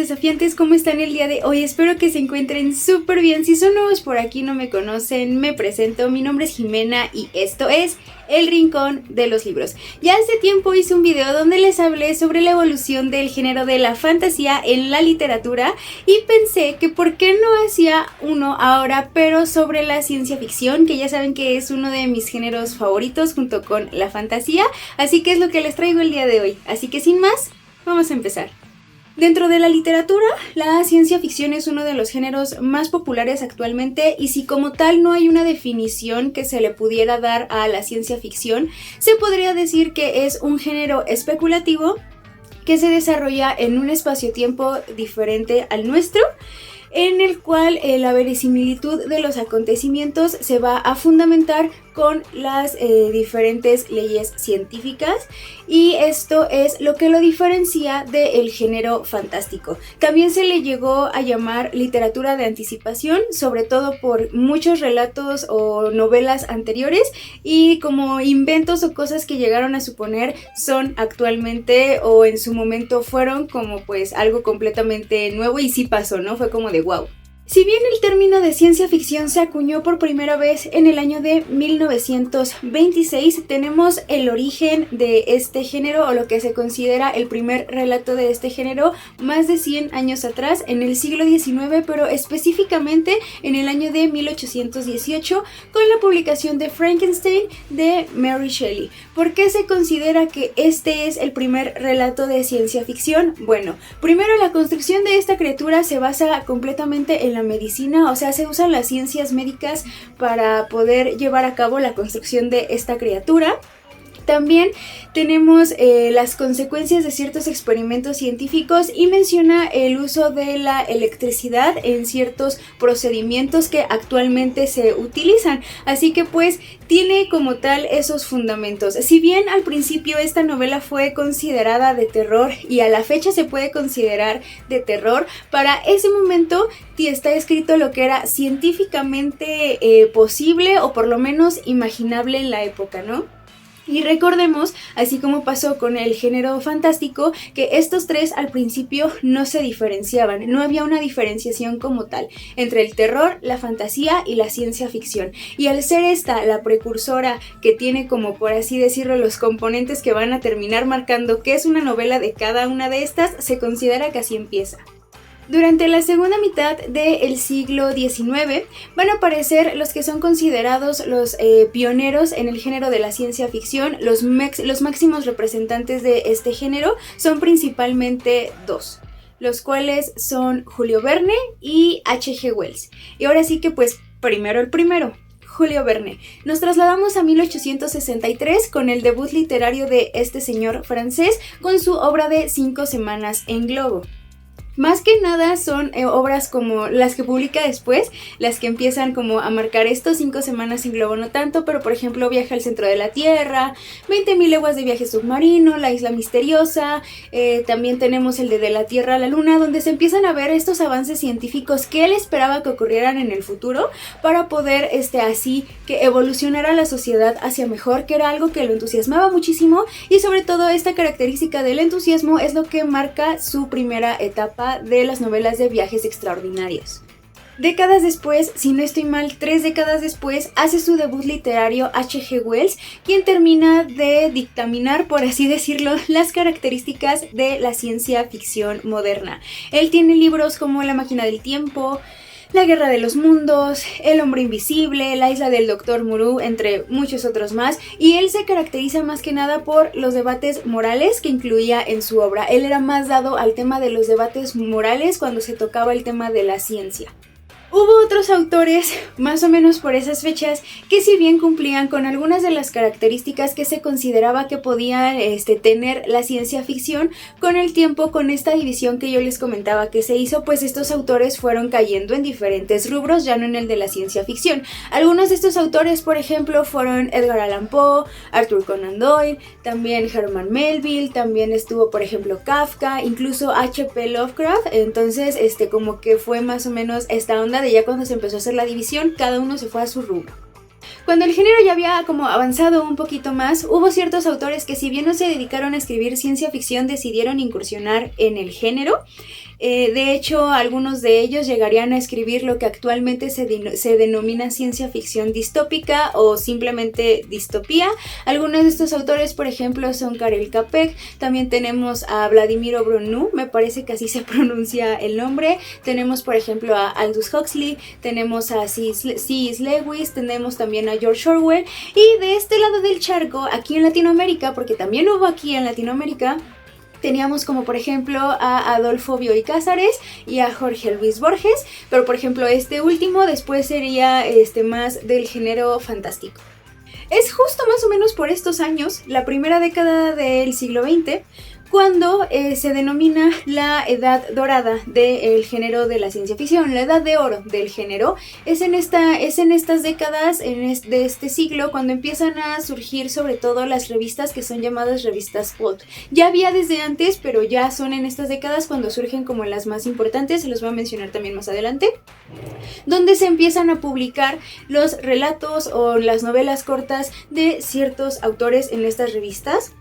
desafiantes, ¿cómo están el día de hoy? Espero que se encuentren súper bien. Si son nuevos por aquí, no me conocen, me presento. Mi nombre es Jimena y esto es El Rincón de los Libros. Ya hace tiempo hice un video donde les hablé sobre la evolución del género de la fantasía en la literatura y pensé que por qué no hacía uno ahora, pero sobre la ciencia ficción, que ya saben que es uno de mis géneros favoritos junto con la fantasía, así que es lo que les traigo el día de hoy. Así que sin más, vamos a empezar. Dentro de la literatura, la ciencia ficción es uno de los géneros más populares actualmente y si como tal no hay una definición que se le pudiera dar a la ciencia ficción, se podría decir que es un género especulativo que se desarrolla en un espacio-tiempo diferente al nuestro, en el cual la verisimilitud de los acontecimientos se va a fundamentar con las diferentes leyes científicas, y esto es lo que lo diferencia del género fantástico. También se le llegó a llamar literatura de anticipación, sobre todo por muchos relatos o novelas anteriores, y como inventos o cosas que llegaron a suponer son actualmente o en su momento fueron como pues algo completamente nuevo y sí pasó, ¿no? Fue como de wow. Si bien el término de ciencia ficción se acuñó por primera vez en el año de 1926, tenemos el origen de este género, o lo que se considera el primer relato de este género, más de 100 años atrás, en el siglo XIX, pero específicamente en el año de 1818, con la publicación de Frankenstein de Mary Shelley. ¿Por qué se considera que este es el primer relato de ciencia ficción? Bueno, primero la construcción de esta criatura se basa completamente en la medicina, o sea, se usan las ciencias médicas para poder llevar a cabo la construcción de esta criatura. También tenemos las consecuencias de ciertos experimentos científicos y menciona el uso de la electricidad en ciertos procedimientos que actualmente se utilizan. Así que pues tiene como tal esos fundamentos. Si bien al principio esta novela fue considerada de terror y a la fecha se puede considerar de terror, para ese momento está escrito lo que era científicamente posible o por lo menos imaginable en la época, ¿no? Y recordemos, así como pasó con el género fantástico, que estos tres al principio no se diferenciaban, no había una diferenciación como tal entre el terror, la fantasía y la ciencia ficción. Y al ser esta la precursora que tiene como por así decirlo los componentes que van a terminar marcando qué es una novela de cada una de estas, se considera que así empieza. Durante la segunda mitad del siglo XIX van a aparecer los que son considerados los pioneros en el género de la ciencia ficción. Los máximos representantes de este género son principalmente dos, los cuales son Julio Verne y H.G. Wells. Y ahora sí que pues primero el primero, Julio Verne. Nos trasladamos a 1863 con el debut literario de este señor francés con su obra de 5 semanas en globo. Más que nada son obras como las que publica después, las que empiezan como a marcar estos 5 semanas en globo, no tanto, pero por ejemplo Viaje al centro de la Tierra, 20.000 leguas de viaje submarino, La isla misteriosa, también tenemos el de la Tierra a la Luna, donde se empiezan a ver estos avances científicos que él esperaba que ocurrieran en el futuro para poder así que evolucionara la sociedad hacia mejor, que era algo que lo entusiasmaba muchísimo, y sobre todo esta característica del entusiasmo es lo que marca su primera etapa de las novelas de viajes extraordinarios. Décadas después, si no estoy mal, 3 décadas después, hace su debut literario H.G. Wells, quien termina de dictaminar, por así decirlo, las características de la ciencia ficción moderna. Él tiene libros como La máquina del tiempo, La guerra de los mundos, El hombre invisible, La isla del Dr. Moreau, entre muchos otros más, y él se caracteriza más que nada por los debates morales que incluía en su obra. Él era más dado al tema de los debates morales cuando se tocaba el tema de la ciencia. Hubo otros autores, más o menos por esas fechas, que si bien cumplían con algunas de las características que se consideraba que podía tener la ciencia ficción, con el tiempo, con esta división que yo les comentaba que se hizo, pues estos autores fueron cayendo en diferentes rubros, ya no en el de la ciencia ficción. Algunos de estos autores, por ejemplo, fueron Edgar Allan Poe, Arthur Conan Doyle, también Herman Melville, también estuvo, por ejemplo, Kafka, incluso H.P. Lovecraft. Entonces, como que fue más o menos esta onda de ya cuando se empezó a hacer la división, cada uno se fue a su rubro. Cuando el género ya había como avanzado un poquito más, hubo ciertos autores que, si bien no se dedicaron a escribir ciencia ficción, decidieron incursionar en el género. De hecho, algunos de ellos llegarían a escribir lo que actualmente se denomina ciencia ficción distópica o simplemente distopía. Algunos de estos autores, por ejemplo, son Karel Capek. También tenemos a Vladimir Obronu, me parece que así se pronuncia el nombre. Tenemos, por ejemplo, a Aldous Huxley, tenemos a C.S. Lewis, tenemos también a George Orwell. Y de este lado del charco, aquí en Latinoamérica, porque también hubo aquí en Latinoamérica, teníamos como por ejemplo a Adolfo Bioy Casares y a Jorge Luis Borges, pero por ejemplo este último después sería más del género fantástico. Es justo más o menos por estos años, la primera década del siglo XX, cuando se denomina la edad dorada del género de la ciencia ficción, la edad de oro del género. Es en estas décadas de este siglo cuando empiezan a surgir sobre todo las revistas que son llamadas revistas pulp. Ya había desde antes, pero ya son en estas décadas cuando surgen como las más importantes, se los voy a mencionar también más adelante, donde se empiezan a publicar los relatos o las novelas cortas de ciertos autores en estas revistas.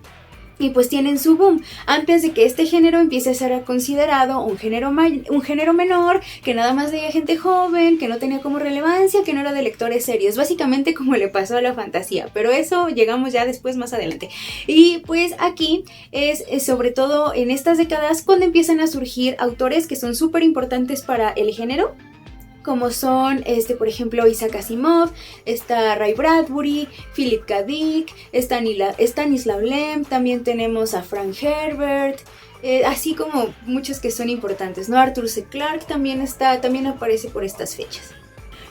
Y pues tienen su boom, antes de que este género empiece a ser considerado un género menor, que nada más leía gente joven, que no tenía como relevancia, que no era de lectores serios, básicamente como le pasó a la fantasía, pero eso llegamos ya después más adelante. Y pues aquí es sobre todo en estas décadas cuando empiezan a surgir autores que son súper importantes para el género, como son, por ejemplo, Isaac Asimov, está Ray Bradbury, Philip K. Dick, Stanislaw Lem, también tenemos a Frank Herbert, así como muchos que son importantes, ¿no? Arthur C. Clarke también aparece por estas fechas.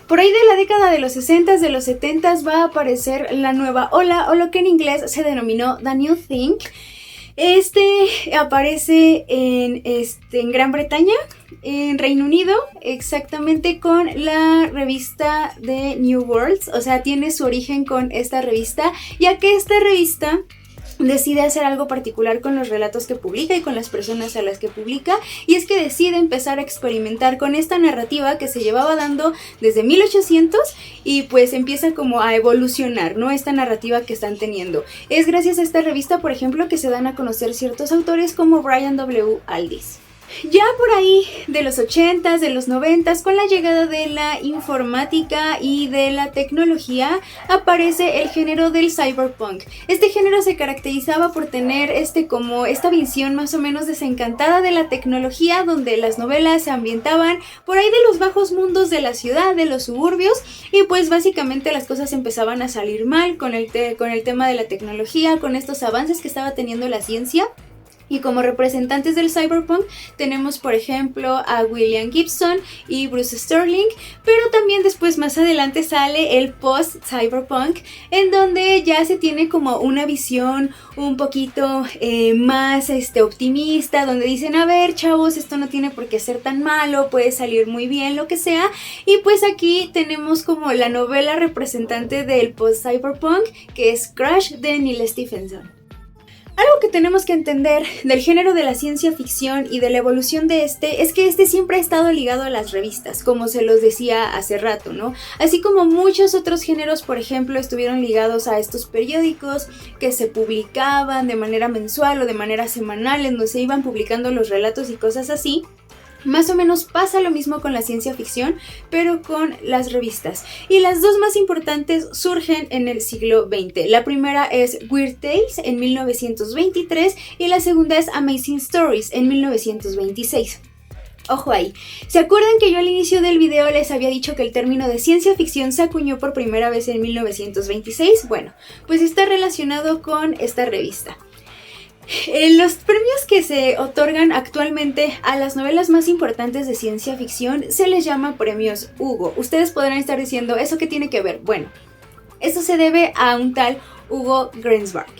Por ahí de la década de los 60s, de los 70s va a aparecer la nueva ola, o lo que en inglés se denominó The New Thing. Aparece en Gran Bretaña, en Reino Unido, exactamente con la revista de New Worlds, o sea, tiene su origen con esta revista, ya que esta revista decide hacer algo particular con los relatos que publica y con las personas a las que publica, y es que decide empezar a experimentar con esta narrativa que se llevaba dando desde 1800 y pues empieza como a evolucionar, ¿no? Esta narrativa que están teniendo. Es gracias a esta revista, por ejemplo, que se dan a conocer ciertos autores como Brian W. Aldiss. Ya por ahí de los 80s, de los 90s, con la llegada de la informática y de la tecnología, aparece el género del cyberpunk. Este género se caracterizaba por tener como esta visión más o menos desencantada de la tecnología, donde las novelas se ambientaban por ahí de los bajos mundos de la ciudad, de los suburbios, y pues básicamente las cosas empezaban a salir mal con el tema de la tecnología, con estos avances que estaba teniendo la ciencia. Y como representantes del cyberpunk tenemos por ejemplo a William Gibson y Bruce Sterling, pero también después más adelante sale el post-cyberpunk, en donde ya se tiene como una visión un poquito más optimista, donde dicen, a ver chavos, esto no tiene por qué ser tan malo, puede salir muy bien, lo que sea. Y pues aquí tenemos como la novela representante del post-cyberpunk, que es Crash de Neal Stephenson. Algo que tenemos que entender del género de la ciencia ficción y de la evolución de es que siempre ha estado ligado a las revistas, como se los decía hace rato, ¿no? Así como muchos otros géneros, por ejemplo, estuvieron ligados a estos periódicos que se publicaban de manera mensual o de manera semanal, en donde se iban publicando los relatos y cosas así. Más o menos pasa lo mismo con la ciencia ficción, pero con las revistas. Y las dos más importantes surgen en el siglo XX. La primera es Weird Tales en 1923 y la segunda es Amazing Stories en 1926. Ojo ahí, ¿se acuerdan que yo al inicio del video les había dicho que el término de ciencia ficción se acuñó por primera vez en 1926? Bueno, pues está relacionado con esta revista. Los premios que se otorgan actualmente a las novelas más importantes de ciencia ficción se les llama premios Hugo. Ustedes podrán estar diciendo, ¿eso qué tiene que ver? Bueno, eso se debe a un tal Hugo Gernsback.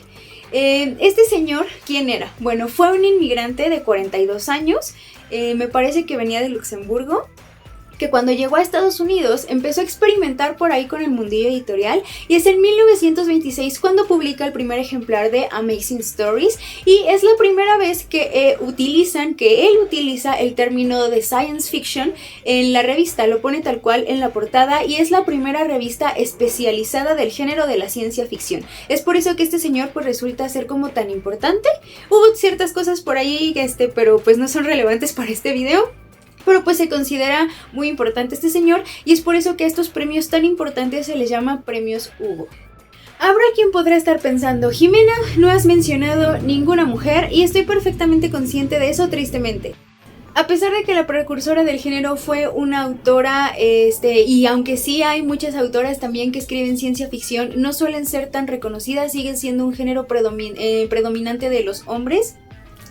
Este señor, ¿quién era? Bueno, fue un inmigrante de 42 años, me parece que venía de Luxemburgo, que cuando llegó a Estados Unidos empezó a experimentar por ahí con el mundillo editorial y es en 1926 cuando publica el primer ejemplar de Amazing Stories y es la primera vez que él utiliza el término de science fiction en la revista, lo pone tal cual en la portada y es la primera revista especializada del género de la ciencia ficción. Es por eso que este señor pues resulta ser como tan importante. Hubo ciertas cosas por ahí pero pues no son relevantes para este video. Pero pues se considera muy importante este señor y es por eso que a estos premios tan importantes se les llama premios Hugo. Habrá quien podrá estar pensando, Jimena, no has mencionado ninguna mujer y estoy perfectamente consciente de eso, tristemente. A pesar de que la precursora del género fue una autora, y aunque sí hay muchas autoras también que escriben ciencia ficción, no suelen ser tan reconocidas, siguen siendo un género predominante de los hombres.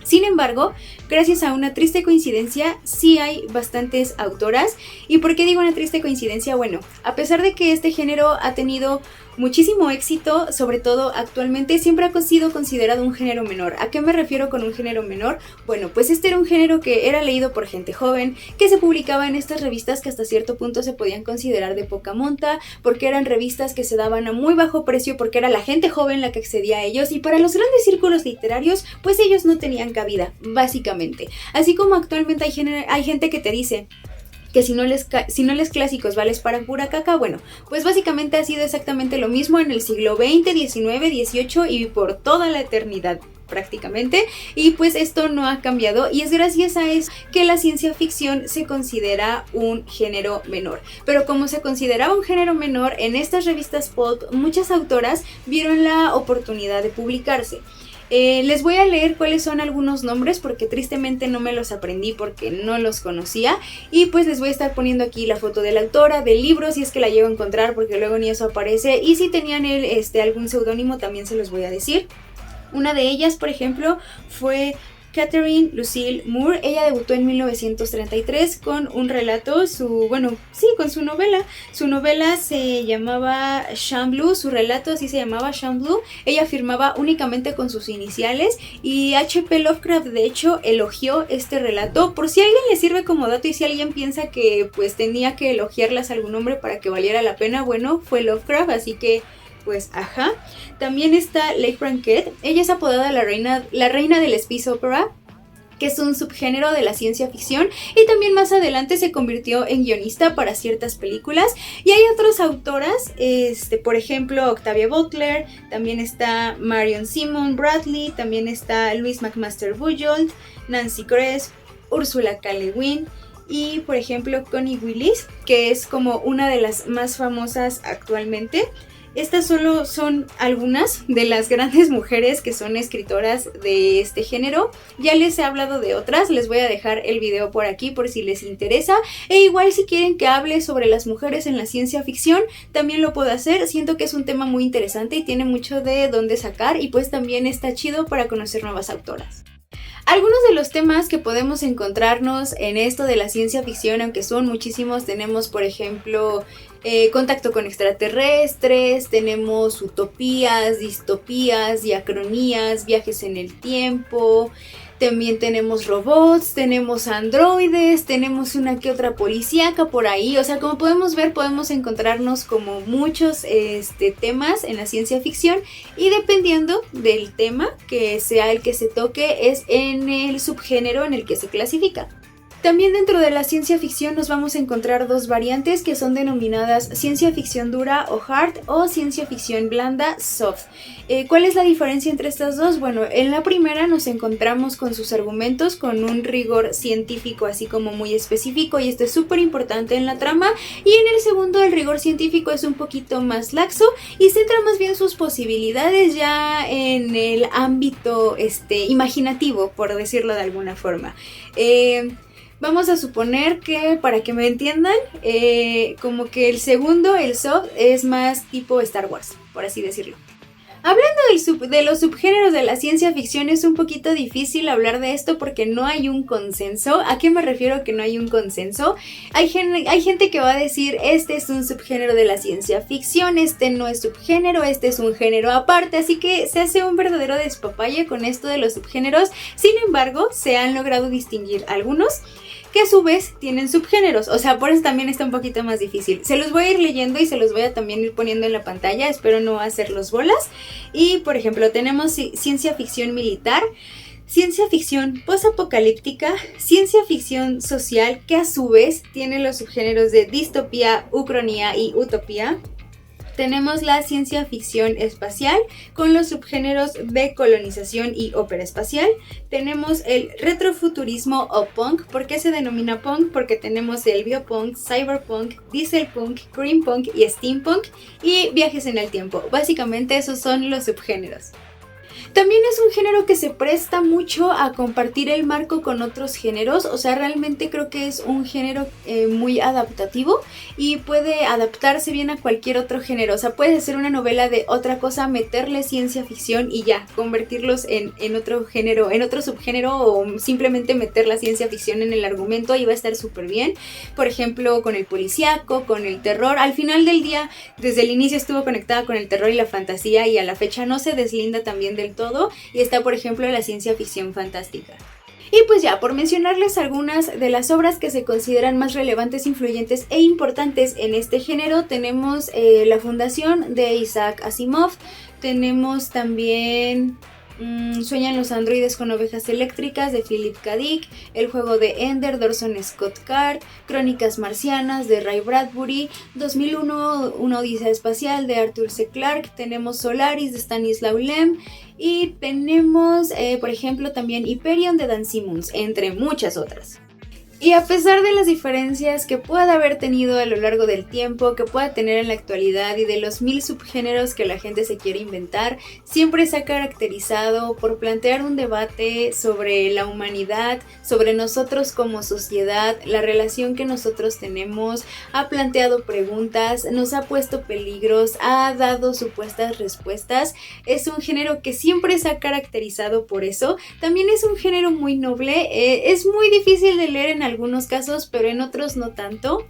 Sin embargo, gracias a una triste coincidencia, sí hay bastantes autoras. ¿Y por qué digo una triste coincidencia? Bueno, a pesar de que este género ha tenido muchísimo éxito, sobre todo actualmente, siempre ha sido considerado un género menor. ¿A qué me refiero con un género menor? Bueno, pues este era un género que era leído por gente joven, que se publicaba en estas revistas que hasta cierto punto se podían considerar de poca monta, porque eran revistas que se daban a muy bajo precio, porque era la gente joven la que accedía a ellos, y para los grandes círculos literarios, pues ellos no tenían cabida, básicamente. Así como actualmente hay gente que te dice que si no lees clásicos vales para pura caca, bueno, pues básicamente ha sido exactamente lo mismo en el siglo XX, XIX, XVIII y por toda la eternidad prácticamente, y pues esto no ha cambiado y es gracias a eso que la ciencia ficción se considera un género menor. Pero como se consideraba un género menor, en estas revistas pulp muchas autoras vieron la oportunidad de publicarse. Les voy a leer cuáles son algunos nombres porque tristemente no me los aprendí porque no los conocía y pues les voy a estar poniendo aquí la foto de la autora, del libro si es que la llego a encontrar porque luego ni eso aparece y si tenían algún seudónimo también se los voy a decir. Una de ellas, por ejemplo, fue Catherine Lucille Moore. Ella debutó en 1933 con un relato, con su novela. Su novela se llamaba Sham Blue, su relato así se llamaba Sham Blue. Ella firmaba únicamente con sus iniciales y H.P. Lovecraft de hecho elogió este relato. Por si a alguien le sirve como dato y si alguien piensa que pues tenía que elogiarlas a algún hombre para que valiera la pena, bueno, fue Lovecraft, así que pues ajá. También está Leigh Brackett. Ella es apodada la reina del space opera, que es un subgénero de la ciencia ficción y también más adelante se convirtió en guionista para ciertas películas. Y hay otras autoras, por ejemplo Octavia Butler, también está Marion Simon Bradley, también está Louise McMaster Bujold, Nancy Kress, Ursula K. Le Guin y por ejemplo Connie Willis, que es como una de las más famosas actualmente. Estas solo son algunas de las grandes mujeres que son escritoras de este género. Ya les he hablado de otras, les voy a dejar el video por aquí por si les interesa. E igual si quieren que hable sobre las mujeres en la ciencia ficción, también lo puedo hacer. Siento que es un tema muy interesante y tiene mucho de dónde sacar y pues también está chido para conocer nuevas autoras. Algunos de los temas que podemos encontrarnos en esto de la ciencia ficción, aunque son muchísimos, tenemos por ejemplo contacto con extraterrestres, tenemos utopías, distopías, diacronías, viajes en el tiempo, también tenemos robots, tenemos androides, tenemos una que otra policíaca por ahí. O sea, como podemos ver, podemos encontrarnos como muchos temas en la ciencia ficción y dependiendo del tema que sea el que se toque es en el subgénero en el que se clasifica. También dentro de la ciencia ficción nos vamos a encontrar dos variantes que son denominadas ciencia ficción dura o hard o ciencia ficción blanda soft. ¿Cuál es la diferencia entre estas dos? Bueno, en la primera nos encontramos con sus argumentos con un rigor científico así como muy específico y esto es súper importante en la trama, y en el segundo el rigor científico es un poquito más laxo y centra más bien sus posibilidades ya en el ámbito imaginativo, por decirlo de alguna forma. Vamos a suponer que, para que me entiendan, como que el segundo, el soft, es más tipo Star Wars, por así decirlo. Hablando de los subgéneros de la ciencia ficción, es un poquito difícil hablar de esto porque no hay un consenso. ¿A qué me refiero que no hay un consenso? Hay gente que va a decir, este es un subgénero de la ciencia ficción, este no es subgénero, este es un género aparte, así que se hace un verdadero despapalle con esto de los subgéneros. Sin embargo, se han logrado distinguir algunos. que a su vez tienen subgéneros, o sea, por eso también está un poquito más difícil. Se los voy a ir leyendo y se los voy a también ir poniendo en la pantalla, espero no hacerlos bolas. Y por ejemplo tenemos ciencia ficción militar, ciencia ficción posapocalíptica, ciencia ficción social, que a su vez tiene los subgéneros de distopía, ucronía y utopía. Tenemos la ciencia ficción espacial con los subgéneros de colonización y ópera espacial. Tenemos el retrofuturismo o punk. ¿Por qué se denomina punk? Porque tenemos el biopunk, cyberpunk, dieselpunk, greenpunk y steampunk, y viajes en el tiempo. Básicamente esos son los subgéneros. También es un género que se presta mucho a compartir el marco con otros géneros, o sea, realmente creo que es un género muy adaptativo y puede adaptarse bien a cualquier otro género. O sea, puedes hacer una novela de otra cosa, meterle ciencia ficción y ya, convertirlos en otro género, en otro subgénero, o simplemente meter la ciencia ficción en el argumento y va a estar súper bien. Por ejemplo, con el policíaco, con el terror. Al final del día, desde el inicio estuvo conectada con el terror y la fantasía y a la fecha no se deslinda también del todo. Y está, por ejemplo, la ciencia ficción fantástica. Y pues ya, por mencionarles algunas de las obras que se consideran más relevantes, influyentes e importantes en este género, tenemos La Fundación de Isaac Asimov, tenemos también Sueñan los androides con ovejas eléctricas de Philip K. Dick, El juego de Ender de Orson Scott Card, Crónicas marcianas de Ray Bradbury, 2001 Una odisea espacial de Arthur C. Clarke, tenemos Solaris de Stanislaw Lem y tenemos por ejemplo también Hyperion de Dan Simmons, entre muchas otras. Y a pesar de las diferencias que pueda haber tenido a lo largo del tiempo, que pueda tener en la actualidad y de los 1000 subgéneros que la gente se quiere inventar, siempre se ha caracterizado por plantear un debate sobre la humanidad, sobre nosotros como sociedad, la relación que nosotros tenemos, ha planteado preguntas, nos ha puesto peligros, ha dado supuestas respuestas. Es un género que siempre se ha caracterizado por eso. También es un género muy noble, es muy difícil de leer en algunos casos, pero en otros no tanto.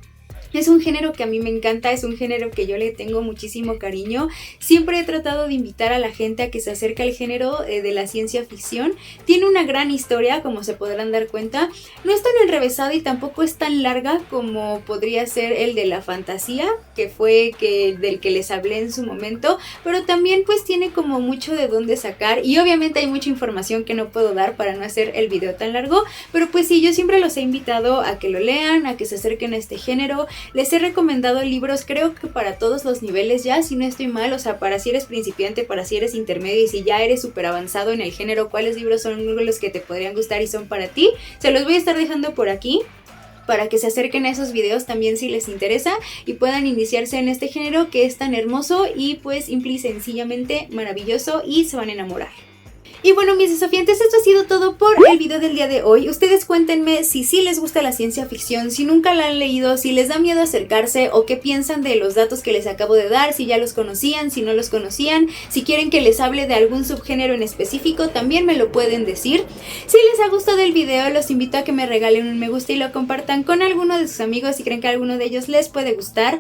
Es un género que a mí me encanta, es un género que yo le tengo muchísimo cariño. Siempre he tratado de invitar a la gente a que se acerque al género de la ciencia ficción. Tiene una gran historia, como se podrán dar cuenta. No es tan enrevesada y tampoco es tan larga como podría ser el de la fantasía, que fue del que les hablé en su momento. Pero también pues tiene como mucho de dónde sacar. Y obviamente hay mucha información que no puedo dar para no hacer el video tan largo. Pero pues sí, yo siempre los he invitado a que lo lean, a que se acerquen a este género. Les he recomendado libros, creo que para todos los niveles ya, si no estoy mal, o sea, para si eres principiante, para si eres intermedio y si ya eres súper avanzado en el género, cuáles libros son los que te podrían gustar y son para ti. Se los voy a estar dejando por aquí para que se acerquen a esos videos también si les interesa y puedan iniciarse en este género que es tan hermoso y pues simple y sencillamente maravilloso y se van a enamorar. Y bueno, mis desafiantes, esto ha sido todo por el video del día de hoy. Ustedes cuéntenme si sí les gusta la ciencia ficción, si nunca la han leído, si les da miedo acercarse o qué piensan de los datos que les acabo de dar, si ya los conocían, si no los conocían, si quieren que les hable de algún subgénero en específico, también me lo pueden decir. Si les ha gustado el video, los invito a que me regalen un me gusta y lo compartan con alguno de sus amigos si creen que a alguno de ellos les puede gustar.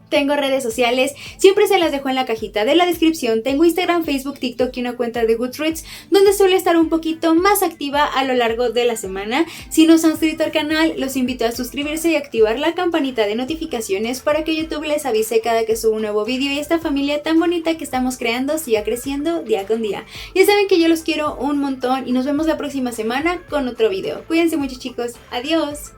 Tengo redes sociales, siempre se las dejo en la cajita de la descripción. Tengo Instagram, Facebook, TikTok y una cuenta de Goodreads donde suelo estar un poquito más activa a lo largo de la semana. Si no se han suscrito al canal, los invito a suscribirse y activar la campanita de notificaciones para que YouTube les avise cada que subo un nuevo vídeo y esta familia tan bonita que estamos creando siga creciendo día con día. Ya saben que yo los quiero un montón y nos vemos la próxima semana con otro video. Cuídense mucho, chicos. Adiós.